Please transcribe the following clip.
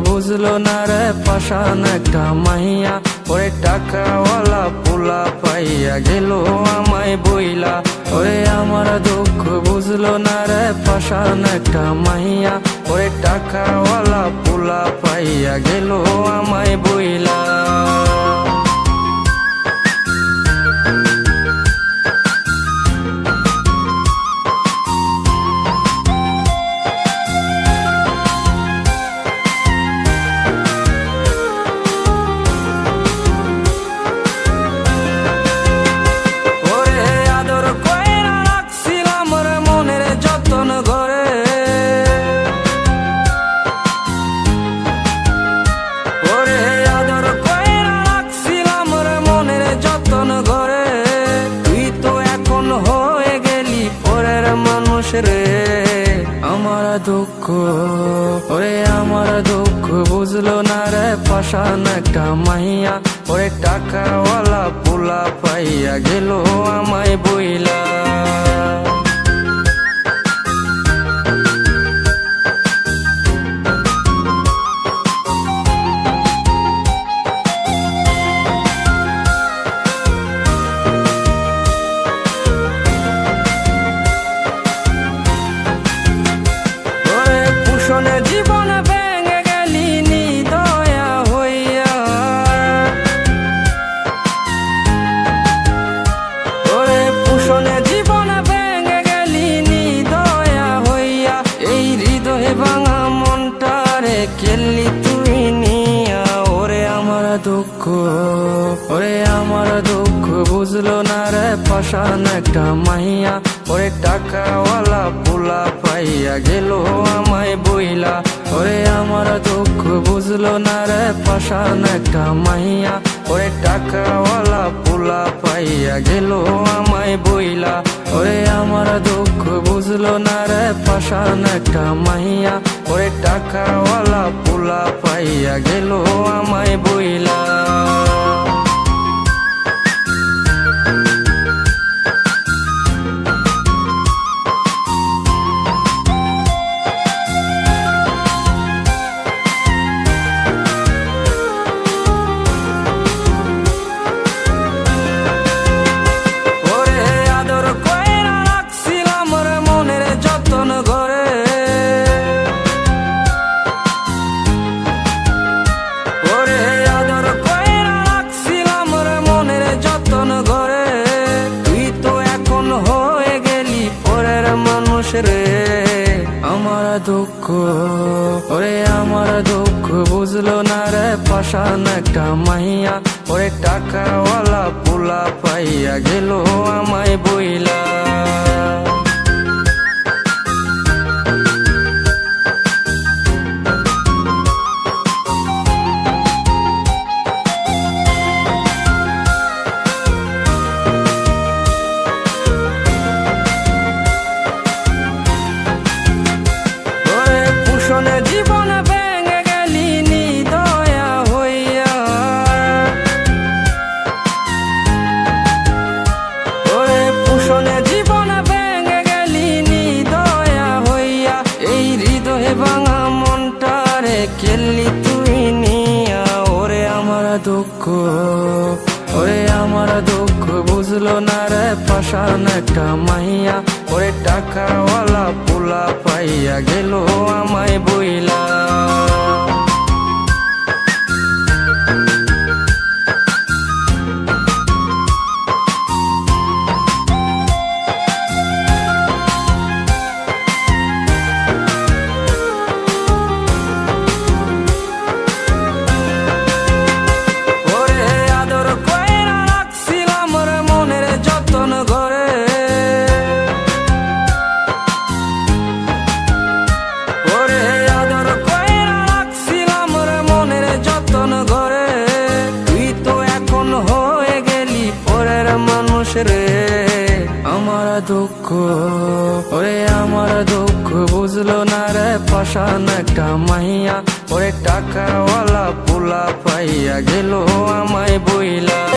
বুঝলো না রে পাশান একটা মাইয়া, ওরে টাকাওয়ালা পোলা পাইয়া গেল আমায় বইলা। ওরে আমার দুঃখ বুঝলো না রে পাশান একটা মাইয়া, ওরে টাকাওয়ালা পোলা পাইয়া গেল আমায় বইলা। রে আমার দুঃখ, ওরে আমার দুঃখ বুঝলো না রে পাশান একটা মাইয়া, ওরে টাকাওয়ালা পোলা পাইয়া গেল আমায় বইলা। জীবন ভেঙে গেলি নিদয়া হইয়া, ওরে পুষণে জীবন ভেঙে গেলি নিদয়া হইয়া। এই হৃদয়ে ভাঙা মনটারে খেললি তুই নিয়া। ওরে আমার দুঃখ, ওরে আমার দুঃখ বুঝলো না রে পাশান একটা মাইয়া, ওরে টাকাওয়ালা পোলা পাইয়া গেল আমায় বইলা। ওরে আমার দুঃখ বুঝলো না রে পাশান একটা মাইয়া, ওরে টাকাওয়ালা পোলা পাইয়া গেল আমায় বইলা। ওরে আমার দুঃখ বুঝলো না রে পাশান একটা মাইয়া, ওরে টাকাওয়ালা পোলা পাইয়া গেল আমায় বইলা। রে আমার দুঃখ, ওরে আমার দুঃখ বুঝলো না রে পাশান একটা মাইয়া, ওরে টাকাওয়ালা পোলা পাইয়া গেল আমায় বইলা। জীবন ভেঙে গেলি নিদয়া হইয়া, ওরে পুষণে জীবন ভেঙে গেলি নিদয়া হইয়া। এই হৃদয়ে ভাঙা মনটারে খেললি তুই নিয়া। ওরে আমার দুঃখ, ওরে আমার দুঃখ বুঝলো না রে পাশান একটা মাইয়া, ওরে টাকাওয়ালা পোলা পাইয়া গেল আমায় বইলা। রে আমার দুঃখ, ওরে আমার দুঃখ বুঝলো না রে পাশান একটা মাইয়া, ওরে টাকাওয়ালা পোলা পাইয়া গেল আমায় বইলা।